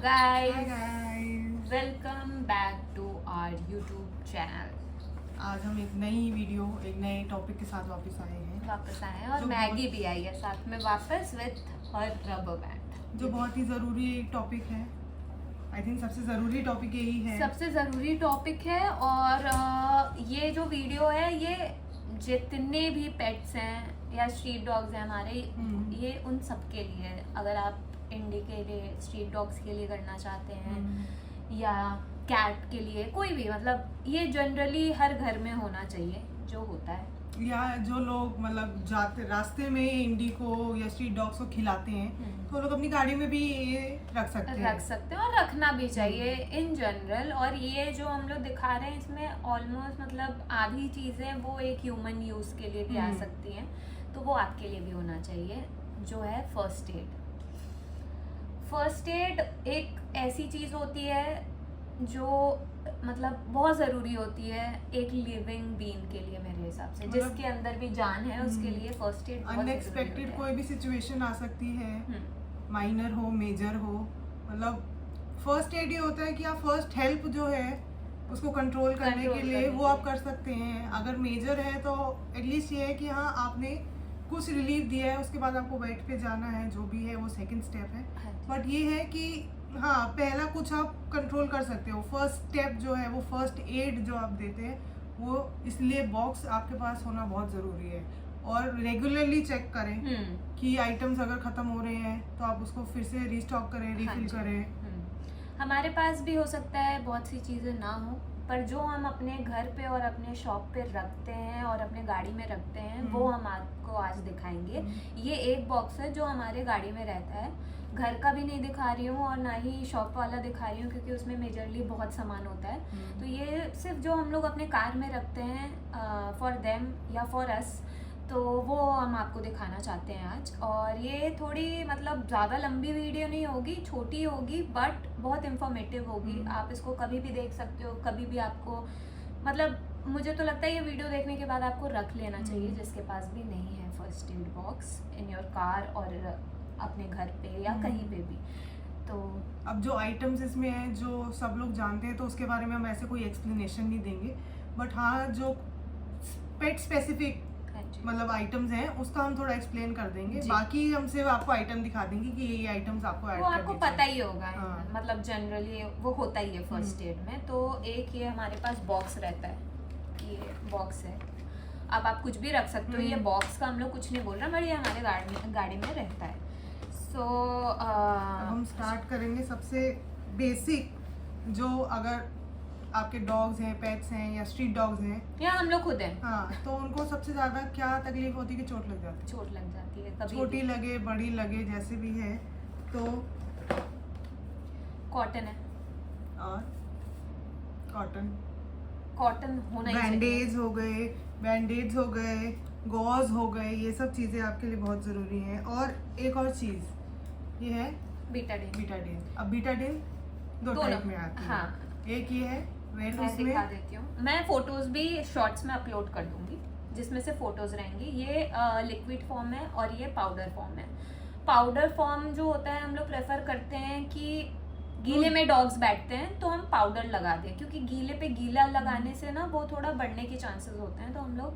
guys, Hi guys. welcome back to our YouTube channel. आज हम एक नए टॉपिक के साथ वापस आए हैं वापस आए हैं और जो मैगी भी आई है साथ में वापस विथ हर रबर बैंड, जो बहुत ही ज़रूरी एक टॉपिक है। आई थिंक सबसे ज़रूरी टॉपिक यही है। सबसे ज़रूरी टॉपिक है। और ये जो वीडियो है ये जितने भी पेट्स हैं या स्ट्रीट डॉग्स हैं हमारे, ये उन सब के लिए है। अगर आप इंडी के लिए, स्ट्रीट डॉग्स के लिए करना चाहते हैं या कैट के लिए, कोई भी, मतलब ये जनरली हर घर में होना चाहिए जो होता है। या जो लोग मतलब जाते रास्ते में इंडी को या स्ट्रीट डॉग्स को खिलाते हैं तो वो लोग अपनी गाड़ी में भी ये रख सकते हैं और रखना भी चाहिए इन जनरल। और ये जो हम लोग दिखा रहे हैं इसमें ऑलमोस्ट मतलब आधी चीज़ें वो एक ह्यूमन यूज़ के लिए भी आ सकती हैं, तो वो आपके लिए भी होना चाहिए, जो है फर्स्ट एड। फर्स्ट एड एक ऐसी चीज़ होती है जो मतलब बहुत ज़रूरी होती है एक लिविंग बीइंग के लिए, मेरे हिसाब से जिसके अंदर भी जान है उसके लिए फर्स्ट एड अनएक्सपेक्टेड कोई भी सिचुएशन आ सकती है, माइनर हो मेजर हो। मतलब फर्स्ट एड ये होता है कि आप फर्स्ट हेल्प जो है उसको कंट्रोल करने के लिए वो आप कर सकते हैं। अगर मेजर है तो एटलीस्ट ये है कि हाँ आपने कुछ रिलीफ दिया है, उसके बाद आपको बेड पे जाना है, जो भी है वो सेकंड स्टेप है। बट ये है कि हाँ पहला कुछ आप कंट्रोल कर सकते हो। फर्स्ट स्टेप जो है वो फर्स्ट एड जो आप देते हैं वो, इसलिए बॉक्स आपके पास होना बहुत ज़रूरी है। और रेगुलरली चेक करें कि आइटम्स अगर ख़त्म हो रहे हैं तो आप उसको फिर से रीस्टॉक करें, रिफिल करें। हमारे पास भी हो सकता है बहुत सी चीज़ें ना हो, पर जो हम अपने घर पे और अपने शॉप पे रखते हैं और अपने गाड़ी में रखते हैं वो हम आपको आज दिखाएंगे। ये एक बॉक्स है जो हमारे गाड़ी में रहता है, घर का भी नहीं दिखा रही हूँ और ना ही शॉप वाला दिखा रही हूँ क्योंकि उसमें मेजरली बहुत सामान होता है। तो ये सिर्फ जो हम लोग अपने कार में रखते हैं फॉर देम या फॉर अस, तो वो हम आपको दिखाना चाहते हैं आज। और ये थोड़ी मतलब ज़्यादा लंबी वीडियो नहीं होगी, छोटी होगी बट बहुत इंफॉर्मेटिव होगी। आप इसको कभी भी देख सकते हो, कभी भी आपको मतलब मुझे तो लगता है ये वीडियो देखने के बाद आपको रख लेना चाहिए जिसके पास भी नहीं है first aid box in your car और अपने घर पे या कहीं पे भी। तो अब जो आइटम्स इसमें हैं जो सब लोग जानते हैं तो उसके बारे में हम ऐसे कोई एक्सप्लेनेशन नहीं देंगे, बट हाँ जो पेट स्पेसिफिक मतलब आइटम्स हैं उसका हम थोड़ा एक्सप्लेन कर देंगे। बाकी हम सिर्फ आपको आइटम दिखा देंगे कि ये आइटम्स आपको ऐड वो आपको पता ही होगा। हाँ। मतलब जनरली वो होता ही है फर्स्ट एड में। तो एक ये हमारे पास बॉक्स रहता है, ये बॉक्स है। अब आप कुछ भी रख सकते हो, ये बॉक्स का हम लोग कुछ नहीं बोल रहे, बट ये हमारे गाड़ी में रहता है। सो हम स्टार्ट करेंगे सबसे बेसिक, जो अगर आपके डॉग्स हैं, पेट्स हैं या स्ट्रीट डॉग्स हैं या हम लोग खुद हैं, हाँ, तो उनको सबसे ज़्यादा क्या तकलीफ होती है कि चोट लग जाती है। चोट लग जाती है, कभी छोटी लगे बड़ी लगे जैसे भी है। तो कॉटन है और कॉटन होना ही बैंडेज हो गए, गॉज हो गए, ये सब चीज़ें आपके लिए बहुत ज़रूरी हैं। और एक और चीज़ ये है बीटाडिन। अब बीटाडिन दो टाइप में आती है। हाँ। एक ये है वेट, मैं उसमें दिखा देती हूँ। मैं फोटोज भी शॉर्ट्स में अपलोड कर दूंगी जिसमें से फोटोज रहेंगी। ये लिक्विड फॉर्म है और ये पाउडर फॉर्म है। पाउडर फॉर्म जो होता है हम लोग प्रेफर करते हैं कि गीले में डॉग्स बैठते हैं तो हम पाउडर लगा दें, क्योंकि गीले पे गीला लगाने से ना वो थोड़ा बढ़ने के चांसेस होते हैं, तो हम लोग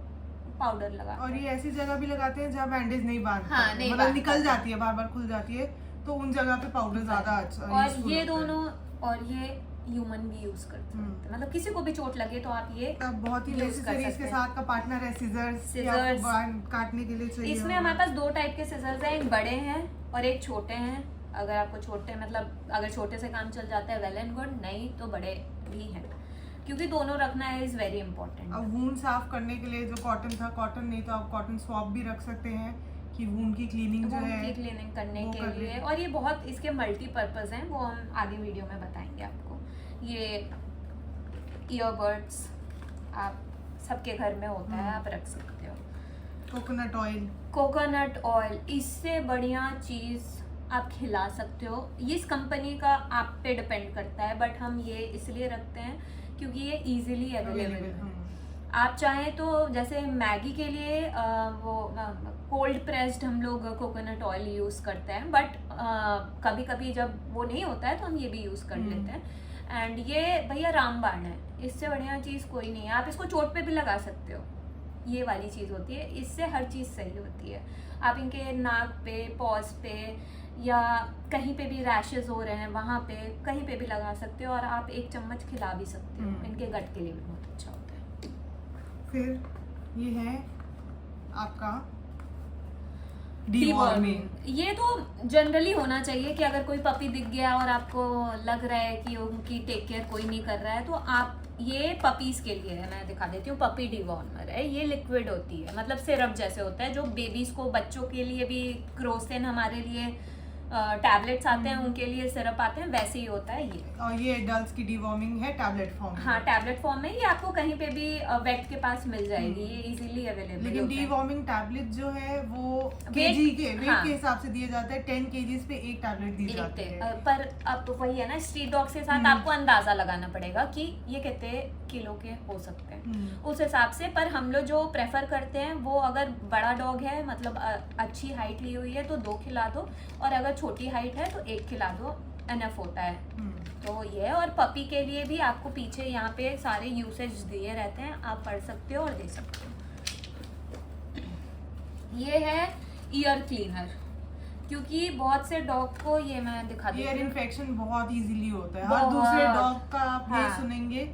पाउडर लगाते हैं। और ये ऐसी जगह भी लगाते हैं जहाँ बैंडेज नहीं बांधते, हाँ, नहीं मतलब निकल जाती है, बार बार खुल जाती है, तो उन जगह पे पाउडर ज्यादा अच्छा। और ये दोनों, और ये ह्यूमन भी यूज करते हैं, मतलब किसी को भी चोट लगे तो आप ये बहुत ही नेसेसरी। इसके साथ का पार्टनर है सिजर्स काटने के लिए चाहिए। इसमें हमारे पास दो टाइप के सिजर्स हैं, एक बड़े हैं और एक छोटे हैं। अगर आपको छोटे मतलब अगर छोटे से काम चल जाता है वेल एंड गुड, नहीं तो बड़े भी हैं, क्योंकि दोनों रखना इज वेरी इंपॉर्टेंट। अब वूंड साफ करने के लिए जो कॉटन था, कॉटन नहीं तो आप कॉटन स्वैप भी रख सकते हैं कि वूंड की क्लीनिंग जो है क्लीनिंग करने के लिए। और ये बहुत इसके मल्टीपर्पज हैं, वो हम आगे वीडियो में बताएंगे आपको। ये ईयरबड्स आप सबके घर में होता है, आप रख सकते हो। कोकोनट ऑयल, इससे बढ़िया चीज़ आप खिला सकते हो। ये इस कंपनी का आप पे डिपेंड करता है, बट हम ये इसलिए रखते हैं क्योंकि ये इजीली अवेलेबल है। आप चाहें तो जैसे मैगी के लिए वो कोल्ड प्रेस्ड हम लोग कोकोनट ऑयल यूज़ करते हैं, बट कभी कभी जब वो नहीं होता है तो हम ये भी यूज़ कर लेते हैं। एंड ये भैया रामबाण है, इससे बढ़िया चीज़ कोई नहीं है। आप इसको चोट पे भी लगा सकते हो, ये वाली चीज़ होती है, इससे हर चीज़ सही होती है। आप इनके नाक पे, पॉज पे या कहीं पे भी रैशेज हो रहे हैं वहाँ पे कहीं पे भी लगा सकते हो, और आप एक चम्मच खिला भी सकते हो, इनके गट के लिए भी बहुत अच्छा होता है। फिर ये है आपका डिवॉर्मिंग। ये तो जनरली होना चाहिए कि अगर कोई पपी दिख गया और आपको लग रहा है कि उनकी टेक केयर कोई नहीं कर रहा है, तो आप, ये पपीज के लिए है, मैं दिखा देती हूँ। पपी डिवॉर्मर है, ये लिक्विड होती है, मतलब सिरप जैसे होता है, जो बेबीज को, बच्चों के लिए भी क्रोसिन हमारे लिए टैबलेट्स आते हैं, उनके लिए सिरप आते हैं, वैसे ही होता है ये। और ये एडल्ट्स की डिवॉर्मिंग है टैबलेट फॉर्म में। हाँ, टैबलेट फॉर्म में। ये आपको कहीं पे भी वेट के पास मिल जाएगी, ये इजीली अवेलेबल। लेकिन डिवॉर्मिंग टैबलेट जो है वो केजी के वेट के हिसाब से दिए जाते हैं। 10 केजीज पे एक टैबलेट दी जाती है। पर अब तो वही है ना, स्ट्रीट डॉग के साथ आपको अंदाजा लगाना पड़ेगा कि ये कितने किलो के हो सकते हैं, उस हिसाब से। पर हम लोग जो प्रेफर करते हैं वो, अगर बड़ा डॉग है, मतलब अच्छी हाइट ली हुई है, तो 2 खिला दो, और अगर छोटी हाइट है तो 1 खिला दो, एनफ होता है। तो ये है। और पपी के लिए भी आपको पीछे यहाँ पे सारे यूसेज दिए रहते हैं, आप पढ़ सकते हो और दे सकते हो। ये है ईयर क्लीनर, क्योंकि बहुत से डॉग को, ये मैं दिखा देती हूँ, ईयर इन्फेक्शन बहुत इजीली होता है। हर दूसरे डॉग का आप ये सुनेंगे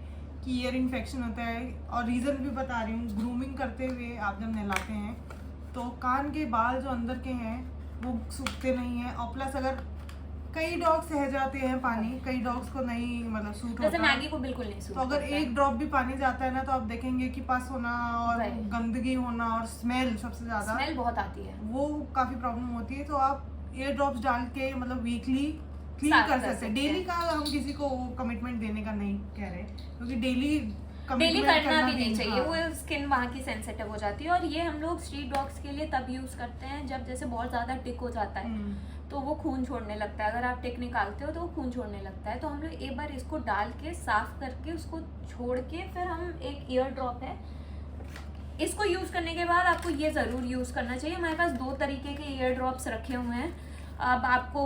कि ईयर इन्फेक्शन होता है। और रीजन भी बता रही हूँ, ग्रूमिंग करते हुए आप जब नहलाते हैं तो कान के बाल जो अंदर के हैं वो सूखते नहीं है, और प्लस अगर कई डॉग सह जाते हैं पानी, कई डॉग्स को नहीं, मतलब सूट होता है। जैसे मैगी को बिल्कुल नहीं सूट। तो अगर एक ड्रॉप भी पानी जाता है ना, तो आप देखेंगे कि पस होना और गंदगी होना और स्मेल, सबसे ज्यादा स्मेल बहुत आती है, वो काफी प्रॉब्लम होती है। तो आप एयर ड्रॉप्स डाल के, मतलब वीकली क्लीन कर सकते हैं। डेली का हम किसी को कमिटमेंट देने का नहीं कह रहे, क्योंकि डेली करना भी नहीं चाहिए, वो स्किन वहाँ की सेंसिटिव हो जाती है। और ये हम लोग स्ट्रीट डॉग्स के लिए तब यूज करते हैं जब जैसे बहुत ज्यादा टिक हो जाता है, तो वो खून छोड़ने लगता है। अगर आप टिक निकालते हो तो वो खून छोड़ने लगता है, तो हम लोग एक बार इसको डाल के साफ करके उसको छोड़ के फिर हम, एक ईयर ड्रॉप है, इसको यूज करने के बाद आपको ये जरूर यूज करना चाहिए। हमारे पास 2 तरीके के ईयर ड्रॉप्स रखे हुए हैं। अब आपको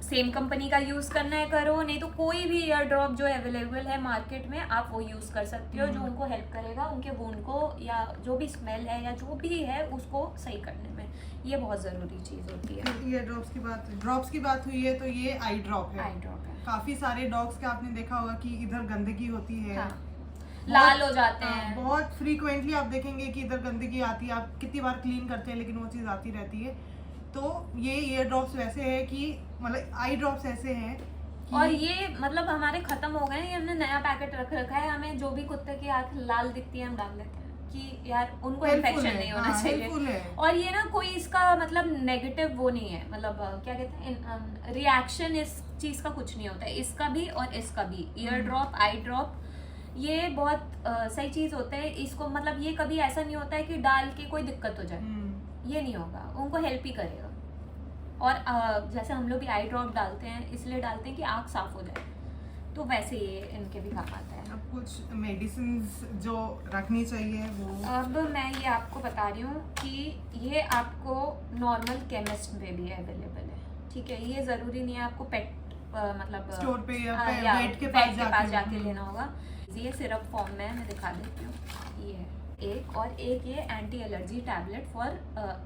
सेम कंपनी का यूज करना है करो, नहीं तो कोई भी ईयर ड्रॉप जो अवेलेबल है मार्केट में आप वो यूज कर सकते हो, जो उनको हेल्प करेगा उनके वुंड को, या जो भी स्मेल है या जो भी है उसको सही करने में। ये बहुत जरूरी चीज होती है। ईयर ड्रॉप्स की बात हुई है, तो ये आई ड्रॉप है। काफी सारे डॉग्स का आपने देखा होगा कि इधर गंदगी होती है, हाँ, लाल हो जाते हैं। बहुत फ्रीक्वेंटली आप देखेंगे कि इधर गंदगी आती है, आप कितनी बार क्लीन करते हैं लेकिन वो चीज आती रहती है। तो ये ईयर ड्रॉप्स वैसे है कि, मतलब आई ड्रॉप्स ऐसे हैं कि, और ये मतलब हमारे खत्म हो गए, ये हमने नया पैकेट रख रखा है। हमें जो भी कुत्ते की आंख लाल दिखती है हम डाल देते हैं कि यार उनको इन्फेक्शन नहीं होना चाहिए। और ये ना कोई इसका मतलब नेगेटिव वो नहीं है, मतलब क्या कहते हैं, रिएक्शन इस चीज का कुछ नहीं होता है, इसका भी और इसका भी। ईयर ड्रॉप, आई ड्रॉप, ये बहुत सही चीज होता है। इसको मतलब ये कभी ऐसा नहीं होता है कि डाल के कोई दिक्कत हो जाए, ये नहीं होगा, उनको हेल्प ही करेगा। और जैसे हम लोग भी आई ड्रॉप डालते हैं, इसलिए डालते हैं कि आँख साफ हो जाए, तो वैसे ये इनके भी काम आता है। अब कुछ मेडिसिन्स जो रखनी चाहिए वो, अब मैं ये आपको बता रही हूँ कि ये आपको नॉर्मल केमिस्ट में भी अवेलेबल है, ठीक है। ये ज़रूरी नहीं है आपको पेट मतलब स्टोर पे या वेट के पास जाके लेना होगा। ये सिरप फॉर्म में मैं दिखा देती हूँ, ये है एक, और एक ये anti allergy tablet for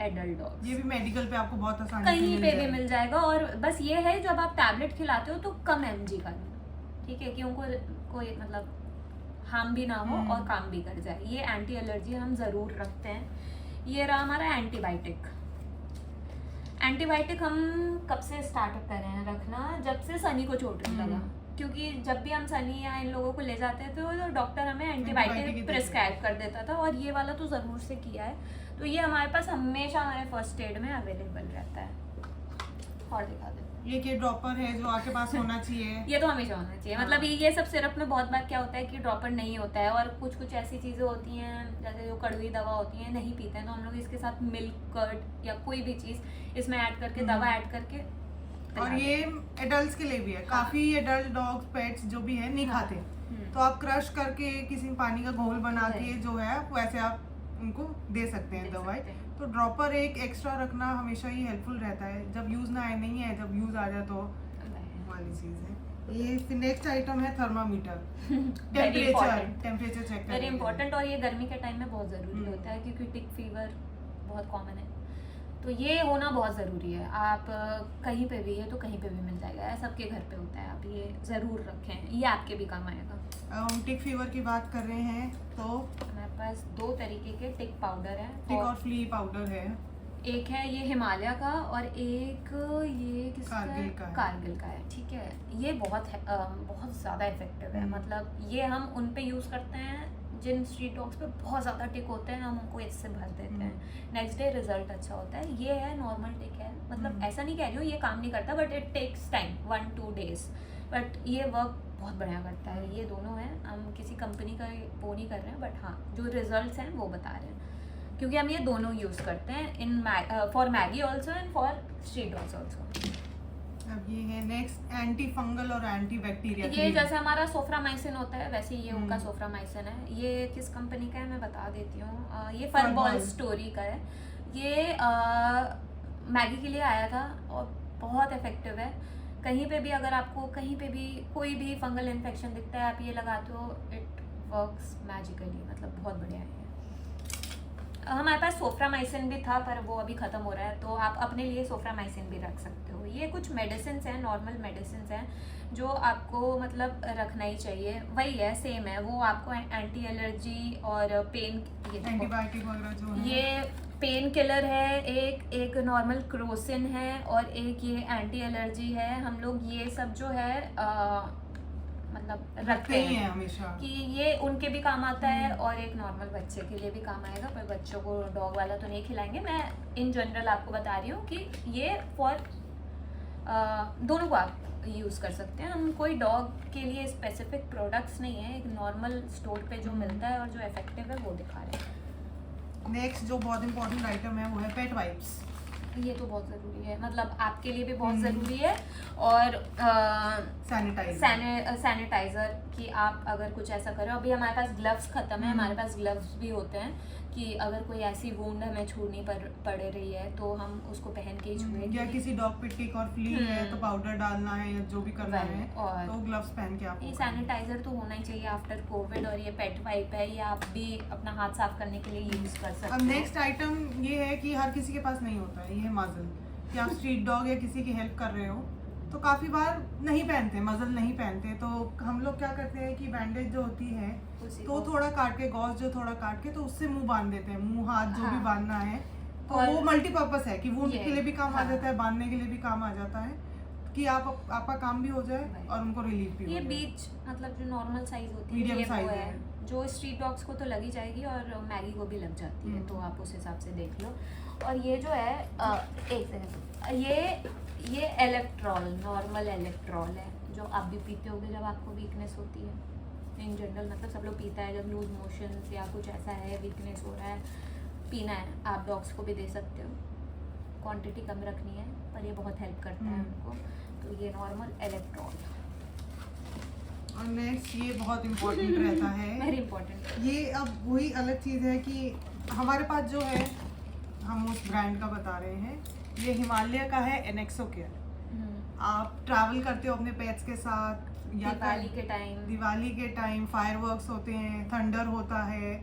adult dogs. ये भी मेडिकल पे आपको बहुत आसानी कहीं पे भी मिल जाएगा। और बस ये है, जब आप टैबलेट खिलाते हो तो कम mg का लेना, ठीक है, कि उनको कोई मतलब हार्म भी ना हो और काम भी कर जाए। ये एंटी एलर्जी हम ज़रूर रखते हैं। ये रहा हमारा एंटीबायोटिक। एंटीबायोटिक हम कब से स्टार्ट कर रहे हैं रखना, जब से सनी को चोट लगा, क्योंकि जब भी हम सनी या इन लोगों को ले जाते थे तो डॉक्टर हमें एंटीबायोटिक प्रिस्क्राइब कर देता था, और ये वाला तो ज़रूर से किया है। तो ये हमारे पास हमेशा हमारे फर्स्ट एड में अवेलेबल रहता है। और दिखा दे, ये के ड्रॉपर है जो आपके पास होना चाहिए। ये तो हमेशा होना चाहिए। मतलब ये सब सिरप में बहुत बार क्या होता है कि ड्रॉपर नहीं होता है, और कुछ कुछ ऐसी चीज़ें होती हैं जैसे जो कड़वी दवा होती है नहीं पीते हैं, तो हम लोग इसके साथ मिल्क कर्ड या कोई भी चीज़ इसमें ऐड करके, दवा ऐड करके और ये एडल्ट्स के लिए भी है। काफी एडल्ट डॉग्स पेट्स जो भी है नहीं खाते, तो आप क्रश करके किसी पानी का घोल बना के जो है वैसे आप उनको दे सकते हैं दवाई। तो ड्रॉपर एक एक्स्ट्रा रखना हमेशा ही हेल्पफुल रहता है, जब यूज ना आए नहीं है, जब यूज आ जाए तो वाली चीज है। ये फिर नेक्स्ट आइटम है थर्मामीटर, टेम्परेचर चेक करना वेरी इंपॉर्टेंट। और ये गर्मी के टाइम में बहुत ज़रूरी होता है क्योंकि टिक फीवर बहुत कॉमन है, तो ये होना बहुत ज़रूरी है। आप कहीं पे भी है तो कहीं पे भी मिल जाएगा, सबके घर पे होता है, आप ये ज़रूर रखें, ये आपके भी काम आएगा। हम टिक फीवर की बात कर रहे हैं तो हमारे पास 2 तरीके के टिक पाउडर है, टिक और फ्ली पाउडर है। एक है ये हिमालय का और एक ये किसका है? कारगिल का है। ठीक है, ये बहुत ज़्यादा इफेक्टिव है। मतलब ये हम उन पे यूज़ करते हैं जिन स्ट्रीट डॉग्स पे बहुत ज़्यादा टिक होते हैं, हम उनको इससे भर देते हैं, नेक्स्ट डे रिजल्ट अच्छा होता है। ये है नॉर्मल टिक है, मतलब ऐसा नहीं कह रही हूँ ये काम नहीं करता, but it takes time 1-2 days, but ये वर्क बहुत बढ़िया करता है। ये दोनों हैं, हम किसी कंपनी का वो नहीं कर रहे हैं, बट हाँ जो रिजल्ट्स हैं वो बता रहे हैं क्योंकि हम ये दोनों यूज़ करते हैं in for Maggi also and for street dogs also. अब ये है नेक्स्ट एंटी फंगल और एंटी बैक्टीरिया। ये जैसे हमारा सोफ्रामाइसिन होता है वैसे ये उनका सोफ्रामाइसिन है। ये किस कंपनी का है मैं बता देती हूँ, ये फरबॉल स्टोरी का है। ये मैगी के लिए आया था और बहुत इफेक्टिव है। कहीं पे भी अगर आपको कहीं पे भी कोई भी फंगल इन्फेक्शन दिखता है, आप ये लगाते हो, इट वर्क्स मैजिकली, मतलब बहुत बढ़िया है। हमारे पास सोफ्रामाइसिन भी था पर वो अभी ख़त्म हो रहा है, तो आप अपने लिए सोफ्रामाइसिन भी रख सकते हो। ये कुछ मेडिसिन हैं, नॉर्मल मेडिसिन हैं जो आपको मतलब रखना ही चाहिए। वही है, सेम है, वो आपको एंटी एलर्जी और पेन, एंटीबायोटिक वगैरह जो है, ये पेन किलर है, एक नॉर्मल क्रोसिन है और एक ये एंटी एलर्जी है। हम लोग ये सब जो है मतलब रखते हैं हमेशा कि ये उनके भी काम आता है और एक नॉर्मल बच्चे के लिए भी काम आएगा, पर बच्चों को डॉग वाला तो नहीं खिलाएंगे। मैं इन जनरल आपको बता रही हूँ कि ये फॉर दोनों को आप यूज़ कर सकते हैं। हम कोई डॉग के लिए स्पेसिफिक प्रोडक्ट्स नहीं है, एक नॉर्मल स्टोर पे जो मिलता है और जो इफेक्टिव है वो दिखा रहे हैं। नेक्स्ट जो बहुत इंपॉर्टेंट आइटम है वो है पेट वाइप्स। ये तो बहुत ज़रूरी है, मतलब आपके लिए भी बहुत ज़रूरी है। और सैनिटाइज़र कि आप अगर कुछ ऐसा करो, अभी हमारे पास ग्लव्स ख़त्म है, हमारे पास ग्लव्स भी होते हैं कि अगर कोई ऐसी वूंड हमें छूनी पड़ रही है तो हम उसको पहन के ही छुएंगे। या किसी डॉग पे टिक और फ्ली है तो पाउडर डालना है या जो भी करना है और तो ग्लव्स पहन के आप। ये सैनिटाइजर तो होना ही चाहिए आफ्टर कोविड, और ये पेट वाइप है, ये आप भी अपना हाथ साफ करने के लिए यूज कर सकते हैं। अब नेक्स्ट आइटम ये है कि हर किसी के पास नहीं होता है, ये है मजल। कि आप स्ट्रीट डॉग या किसी की हेल्प कर रहे हो तो काफ़ी बार नहीं पहनते, मजल नहीं पहनते, तो हम लोग क्या करते हैं कि बैंडेज जो होती है तो थोड़ा काट के, गॉज जो थोड़ा काट के तो उससे मुंह बांध देते हैं, मुंह हाथ जो भी बांधना है। तो वो मल्टीपर्पस है कि वुंड के लिए भी काम आ जाता है, बांधने के लिए भी काम आ जाता है, कि आपका काम भी हो जाए और उनको रिलीफ भी हो जाए। ये बीच मतलब जो नॉर्मल साइज होती है, मीडियम साइज है, जो स्ट्रीट डॉग्स को तो लगी जाएगी और मैगी को भी लग जाती है, तो आप उस हिसाब से देख लो। और ये जो है एक सेकंड, ये इलेक्ट्रॉल, नॉर्मल इलेक्ट्रॉल है जो आप भी पीते होगे जब आपको वीकनेस होती है। इन जनरल मतलब सब लोग पीता है जब लूज मोशंस या कुछ ऐसा है, वीकनेस हो रहा है, पीना है। आप डॉग्स को भी दे सकते हो, क्वांटिटी कम रखनी है पर ये बहुत हेल्प करता है उनको। तो ये नॉर्मल इलेक्ट्रॉल। और नेक्स्ट ये बहुत इम्पोर्टेंट रहता है, वेरी इंपॉर्टेंट। ये अब वही अलग चीज़ है कि हमारे पास जो है, हम उस ब्रांड का बता रहे हैं, ये हिमालय का है एनेक्सो केयर। आप ट्रैवल करते हो अपने पेट्स के साथ या दिवाली के टाइम फायरवर्क्स होते हैं, थंडर होता है,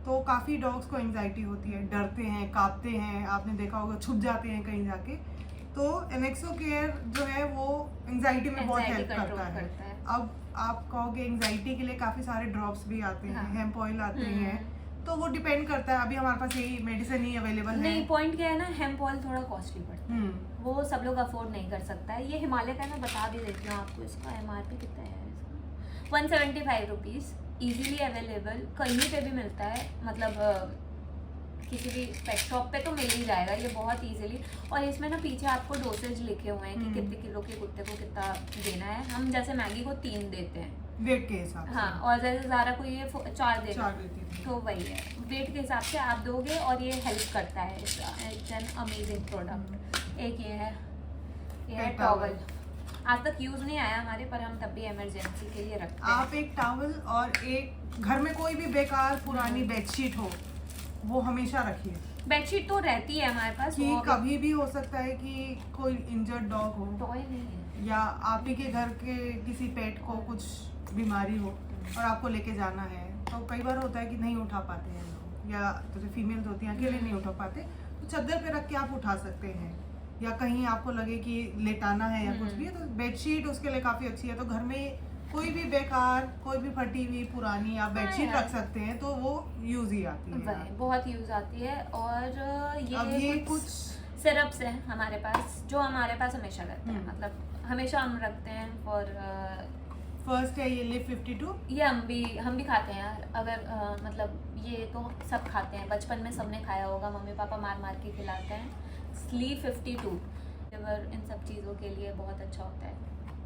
तो काफ़ी डॉग्स को एंजाइटी होती है, डरते हैं, कांपते हैं, आपने देखा होगा छुप जाते हैं कहीं जाके। तो एनेक्सो केयर जो है वो एंजाइटी में बहुत हेल्प करता है। अब आप कहोगे एंजाइटी के लिए काफ़ी सारे ड्रॉप्स भी आते हैं, हेम्प ऑयल आते हैं, तो वो डिपेंड करता है। अभी हमारे पास यही मेडिसिन ही अवेलेबल है। नहीं, पॉइंट क्या है ना, हेम्प ऑयल थोड़ा कॉस्टली पड़ता है, वो सब लोग अफोर्ड नहीं कर सकता है। ये हिमालय का मैं बता भी देती हूँ आपको, इसका MRP कितना है, 175 रुपीज़, ईजीली अवेलेबल, कहीं पे भी मिलता है, मतलब किसी भी पेट शॉप पे तो मिल ही जाएगा ये बहुत इजीली। और इसमें ना पीछे आपको डोसेज लिखे हुए हैं कि कितने किलो के कुत्ते को कितना देना है। हम जैसे मैगी को 3 देते हैं वेट के हिसाब से, हाँ, और जैसे ज़ारा को ये 4 देगा, देती, तो वही है, वेट के हिसाब से आप दोगे और ये हेल्प करता है। It's an amazing product. एक ये है, ये है Pet टॉवल। आज तक यूज नहीं आया हमारे, पर हम तब भी इमरजेंसी के लिए रखते हैं। आप एक टॉवल और एक घर में कोई भी बेकार पुरानी बेडशीट हो वो हमेशा रखिए, बेडशीट तो रहती है हमारे पास, कि वो कभी भी हो सकता है कि कोई इंजर्ड डॉग हो टॉय नहीं है। या आप ही के घर के किसी पेट को कुछ बीमारी हो और आपको लेके जाना है, तो कई बार होता है कि नहीं उठा पाते हैं लोग, या जैसे फीमेल्स होती हैं अकेले नहीं उठा पाते, तो चादर पे रख के आप उठा सकते हैं, या कहीं आपको लगे कि लेटाना है या कुछ भी है तो बेडशीट उसके लिए काफ़ी अच्छी है। तो घर में कोई भी बेकार, कोई भी फटी हुई पुरानी आप बेडशीट यार। रख सकते हैं, तो वो यूज ही आती है। वही, बहुत यूज आती है। और अब ये ये कुछ सिरप्स हैं हमारे पास, जो हमारे पास हमेशा रहते हैं, मतलब हमेशा हम रखते हैं। और फर्स्ट है ये लिव 52। ये हम भी खाते हैं यार। अगर मतलब ये तो सब खाते हैं, बचपन में सबने खाया होगा, मम्मी पापा मार मार के खिलाते हैं। स्लीप 52 लिवर इन सब चीज़ों के लिए बहुत अच्छा होता है,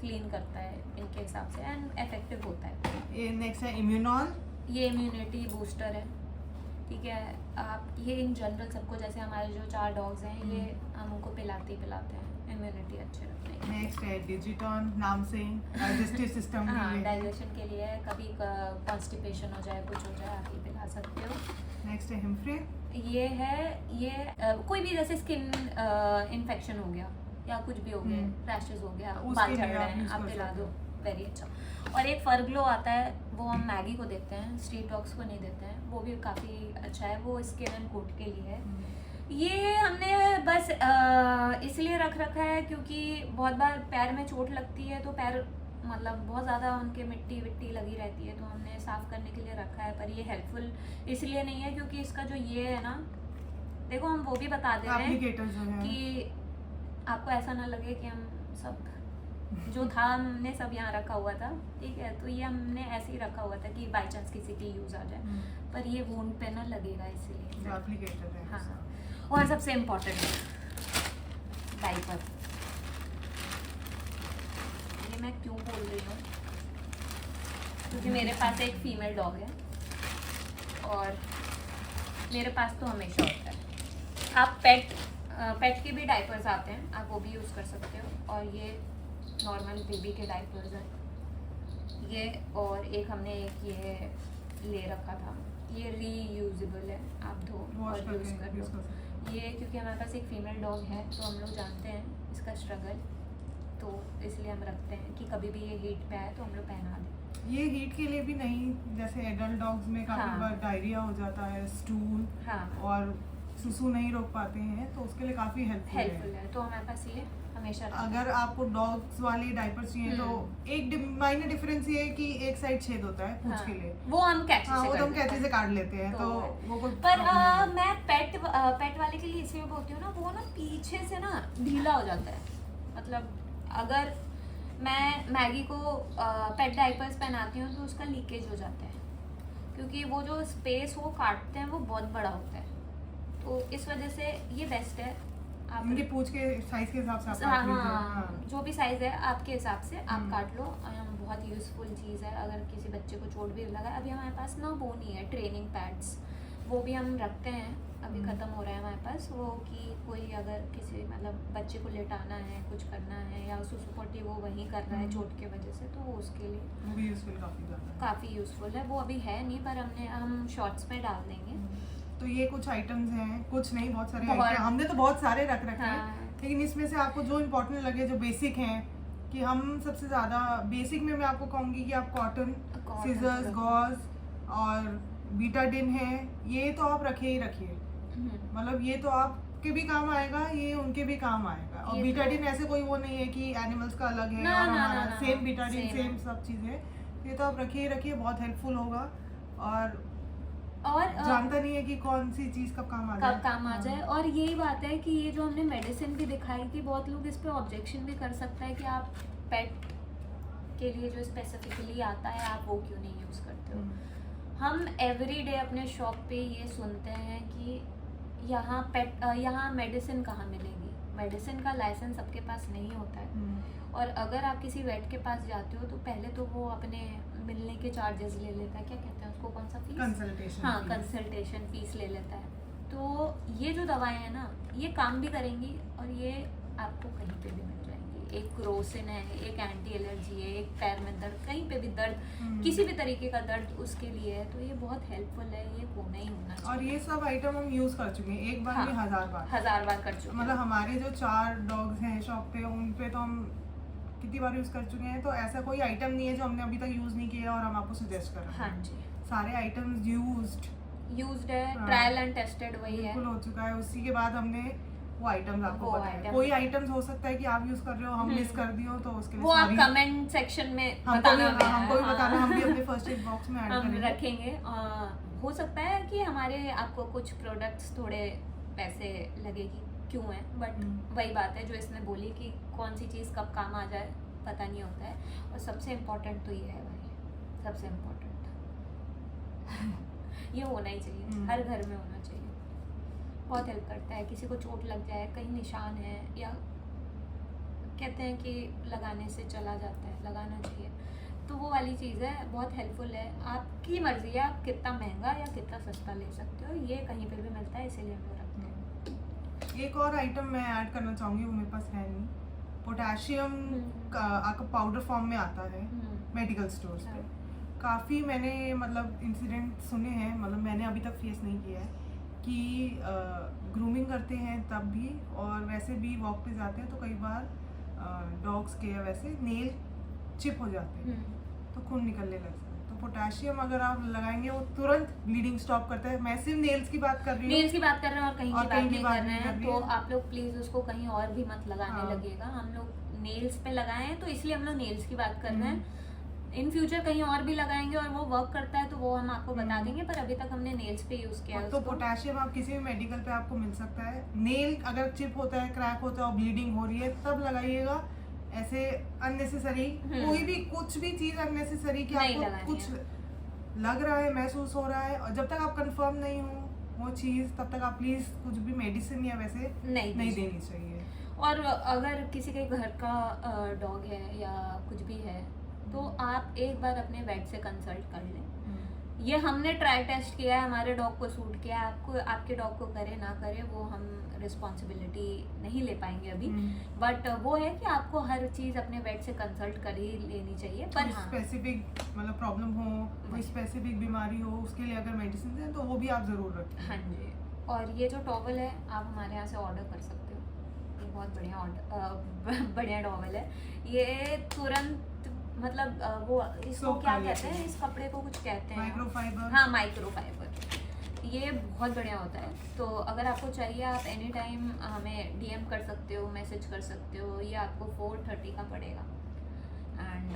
क्लीन करता है इनके हिसाब से, एंड इफेक्टिव होता है। ये नेक्स्ट है इम्यूनॉल। ये इम्यूनिटी बूस्टर है, ठीक है। आप ये इन जनरल सबको, जैसे हमारे जो 4 डॉग्स हैं, ये हम उनको पिलाते हैं, इम्यूनिटी अच्छे रखने के लिए। नेक्स्ट है डिजिटॉन, नाम से डाइजेस्टिव सिस्टम के हाँ, लिए। डाइजेशन के लिए, कभी कॉन्स्टिपेशन हो जाए, कुछ हो जाए, आप ये पिला सकते हो। नेक्स्ट है हिमफ्री। ये है, कोई भी जैसे स्किन इन्फेक्शन हो गया या कुछ भी हो गया, रैशेस हो गया, उसके बाल लिए झड़ रहे आप हैं, use आप कर पिला सकते दो, हो। वेरी अच्छा। और एक फर ग्लो आता है, वो हम मैगी को देते हैं, स्ट्रीट डॉग्स को नहीं देते हैं, वो भी काफ़ी अच्छा है, वो स्किन एंड कोट के लिए है। ये हमने बस इसलिए रख रखा है क्योंकि बहुत बार पैर में चोट लगती है, तो पैर मतलब बहुत ज़्यादा उनके मिट्टी विट्टी लगी रहती है, तो हमने साफ़ करने के लिए रखा है। पर ये हेल्पफुल इसलिए नहीं है क्योंकि इसका जो ये है ना, देखो हम वो भी बता दे रहे हैं एप्लीकेटर जो है कि आपको ऐसा ना लगे कि हम सब जो था हमने सब यहाँ रखा हुआ था, ठीक है। तो ये हमने ऐसे ही रखा हुआ था कि बाई चांस किसी की यूज़ आ जाए, पर ये वोंड पे ना लगेगा, इसीलिए। जो एप्लीकेटर है। हाँ, और सबसे इम्पोर्टेंट डाइपर। ये मैं क्यों बोल रही हूँ, क्योंकि मेरे पास एक फीमेल डॉग है और मेरे पास तो हमेशा होता है। आप पेट के भी डाइपर्स आते हैं, आप वो भी यूज़ कर सकते हो। और ये नॉर्मल बेबी के डाइपर्स हैं ये, और एक हमने एक ये ले रखा था, ये रीयूजेबल है, आप धो और यूज़ कर लो। ये क्योंकि हमारे पास एक फीमेल डॉग है, तो हम लोग जानते हैं इसका स्ट्रगल, तो इसलिए हम रखते हैं कि कभी भी ये हीट पे आए तो हम लोग पहना दें। ये हीट के लिए भी नहीं, जैसे एडल्ट डॉग्स में काफी हाँ। बार डायरिया हो जाता है, स्टूल हाँ, और सुसु नहीं रोक पाते हैं, तो उसके लिए काफी हेल्पफुल है। तो हमारे पास ये हमेशा रहता है। अगर आपको डॉग्स वाली डायपर चाहिए तो एक माइनर डिफरेंस ये है कि एक साइड छेद होता है पूंछ हाँ, के लिए, वो हम कैंची हाँ से वो कर तो हम देते हैं। कैंची से काट लेते हैं, तो तो वो कोई पर problem नहीं है। मैं पेट वाले के लिए इसलिए बोलती हूँ ना, वो ना पीछे से ना ढीला हो जाता है। मतलब अगर मैं मैगी को पेट डाइपर्स पहनाती हूँ तो उसका लीकेज हो जाता है, क्योंकि वो जो स्पेस वो काटते हैं वो बहुत बड़ा होता है, तो इस वजह से ये बेस्ट है। आप इनके पूंछ के साइज के हिसाब से आप हाँ, काट लीजिए। हाँ, हाँ। जो भी साइज है आपके हिसाब से आप काट लो। बहुत यूज़फुल चीज़ है, अगर किसी बच्चे को चोट भी लगा। अभी हमारे पास ना वो नहीं है, ट्रेनिंग पैड्स, वो भी हम रखते हैं, अभी ख़त्म हो रहा है हमारे पास वो, कि कोई अगर किसी मतलब बच्चे को लेटाना है, कुछ करना है, या सुसु पोटी वो वहीं कर रहा है चोट की वजह से, तो वो उसके लिए वो भी यूजफुल काफी ज्यादा है। काफ़ी यूज़फुल है। वो अभी है नहीं, पर हम शॉर्ट्स में डाल देंगे। तो ये कुछ आइटम्स हैं, कुछ नहीं बहुत सारे बहुत। आइटम हमने तो बहुत सारे रख रखे हैं, हाँ। लेकिन इसमें से आपको जो इम्पोर्टेंट लगे, जो बेसिक हैं, कि हम सबसे ज़्यादा बेसिक में मैं आपको कहूँगी कि आप कॉटन, सीजर्स, गॉज और बीटाडिन है, ये तो आप रखे ही रखिए। मतलब ये तो आपके भी काम आएगा, ये उनके भी काम आएगा। और ये बीटाडिन ऐसे कोई वो नहीं है कि एनिमल्स का अलग है ना, और ना, हमारा ना, सेम बीटाडिन, same सेम है। सब चीज़ें, ये तो आप रखिए ही रखिए, बहुत हेल्पफुल होगा। और जानता नहीं है कि कौन सी चीज कब काम आ जाए, कब काम आ जाए। और यही बात है कि ये जो हमने मेडिसिन भी दिखाई थी, बहुत लोग इस पे ऑब्जेक्शन भी कर सकता है कि आप पेट के लिए जो स्पेसिफिकली आता है आप वो क्यों नहीं यूज़ करते हो। हम एवरीडे अपने शॉप पे ये सुनते हैं कि यहाँ मेडिसिन कहाँ मिलेगी। मेडिसिन का लाइसेंस सबके पास नहीं होता है, और अगर आप किसी वेट के पास जाते हो तो पहले तो वो अपने मिलने के चार्जेस ले लेता है, क्या कहते हैं उसको, कौन सा फीस, कंसल्टेशन। हाँ, कंसल्टेशन फीस ले लेता है। तो ये जो दवाएं हैं ना, ये काम भी करेंगी और ये आपको कहीं पे भी मिल जाएंगी, एक क्रोसिन है, एक एंटी एलर्जी है, एक पैर में दर्द, कहीं पे भी दर्द, किसी भी तरीके का दर्द उसके लिए है, तो ये बहुत हेल्पफुल है, ये होना ही होना चाहिए। और ये सब आइटम हम यूज कर चुके हैं, एक बार हाँ, नहीं 1000 बार, 1000 बार कर चुके मतलब हमारे जो 4 डॉग्स हैं शॉप पे, उन पे तो हम कितनी बार यूज कर चुके हैं, तो ऐसा कोई आइटम नहीं है जो हमने अभी तक यूज नहीं किया और हम आपको सजेस्ट कर रहे हैं। हाँ जी, सारे आइटम्स यूज्ड है, हाँ। ट्रायल एंड टेस्टेड वही है। बिल्कुल हो चुका है, उसी के बाद हमने वो आइटम्स आपको वो बताए। item- कोई आइटम्स हो सकता है कि आप यूज कर रहे हो, हम मिस कर दिए हो, तो उसके लिए वो आप sorry। कमेंट सेक्शन में हमको बताना भी हमें, हमको भी हाँ। बताना, हम भी अपने फर्स्ट एड बॉक्स में ऐड हम करेंगे। रखेंगे। हो सकता है कि हमारे आपको कुछ प्रोडक्ट्स थोड़े पैसे लगेगी, क्यों है, बट वही बात है जो इसने बोली कि कौन सी चीज़ कब काम आ जाए पता नहीं होता है। और सबसे इम्पोर्टेंट तो ये है भाई, सबसे इम्पोर्टेंट ये होना ही चाहिए, हर घर में होना चाहिए, बहुत हेल्प करता है। किसी को चोट लग जाए, कहीं निशान है, या कहते हैं कि लगाने से चला जाता है, लगाना चाहिए, तो वो वाली चीज़ है, बहुत हेल्पफुल है। आपकी मर्जी है आप कितना महंगा या कितना सस्ता ले सकते हो, ये कहीं पर भी मिलता है, इसीलिए हम लोग रखते हैं। एक और आइटम मैं ऐड करना चाहूँगी, वो मेरे पास है नहीं, पोटेशियम का आपका पाउडर फॉर्म में आता है मेडिकल स्टोर्स पे। काफ़ी मैंने मतलब इंसिडेंट सुने हैं, मतलब मैंने अभी तक फेस नहीं किया है कि ग्रूमिंग करते हैं तब भी, और वैसे भी वॉक पे जाते हैं तो कई बार डॉग्स के या वैसे नेल चिप हो जाते हैं, तो खून निकलने लगता है। तो पोटेशियम अगर आप लगाएंगे वो तुरंत ब्लीडिंग स्टॉप करता है। मैं सिर्फ नेल्स की बात कर रही हूँ, नेल्स की बात कर रहे हैं और कहीं की बात नहीं कर रहे हैं, रही तो है। आप लोग प्लीज उसको कहीं और भी मत लगाने हाँ। लगिएगा। हम लोग नेल्स पे लगाए हैं तो इसलिए हम लोग नेल्स की बात कर रहे हैं। इन फ्यूचर कहीं और भी लगाएंगे और वो वर्क करता है तो वो हम आपको बता देंगे, पर अभी तक हमने नेल्स पे यूज किया है तो उसको। पोटेशियम आप किसी भी मेडिकल पे आपको मिल सकता है। नेल अगर चिप होता है, क्रैक होता है और ब्लीडिंग हो रही है तब लगाइएगा। ऐसे अननेसेसरी कोई भी कुछ भी चीज अननेसेसरी कि नहीं आपको लगानी कुछ है। लग रहा है, महसूस हो रहा है, और जब तक आप कंफर्म नहीं हो वो चीज, तब तक आप प्लीज कुछ भी मेडिसिन या वैसे नहीं देनी चाहिए। और अगर किसी के घर का डॉग है या कुछ भी है तो आप एक बार अपने वेट से कंसल्ट कर लें। ये हमने ट्राई टेस्ट किया है, हमारे डॉग को सूट किया है, आपको आपके डॉग को करे ना करे वो हम रिस्पॉन्सिबिलिटी नहीं ले पाएंगे अभी, बट वो है कि आपको हर चीज़ अपने वेट से कंसल्ट कर ही लेनी चाहिए। पर हाँ, स्पेसिफिक मतलब प्रॉब्लम हो, कोई स्पेसिफिक बीमारी हो, उसके लिए अगर मेडिसिन है तो वो भी आप जरूर रखें। हाँ जी। और ये जो टॉवल है आप हमारे यहाँ से ऑर्डर कर सकते हो, ये बहुत बढ़िया बढ़िया टॉवल है। ये तुरंत मतलब वो इसको क्या कहते हैं, इस कपड़े को कुछ कहते हैं, माइक्रोफाइबर। हाँ, माइक्रोफाइबर। ये बहुत बढ़िया होता है। तो अगर आपको चाहिए आप एनी टाइम हमें डीएम कर सकते हो, मैसेज कर सकते हो। ये आपको 430 का पड़ेगा एंड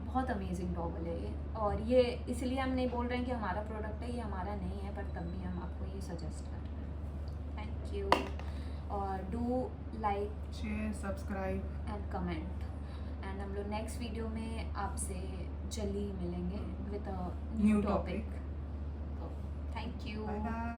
बहुत अमेजिंग टॉवल है ये। और ये इसलिए हम नहीं बोल रहे हैं कि हमारा प्रोडक्ट है, ये हमारा नहीं है, पर तब भी हम आपको ये सजेस्ट कर रहे हैं। Thank you. और do like, share, subscribe and comment. And हम लोग नेक्स्ट वीडियो में आपसे जल्दी मिलेंगे विद अ न्यू टॉपिक। तो थैंक यू। Bye bye.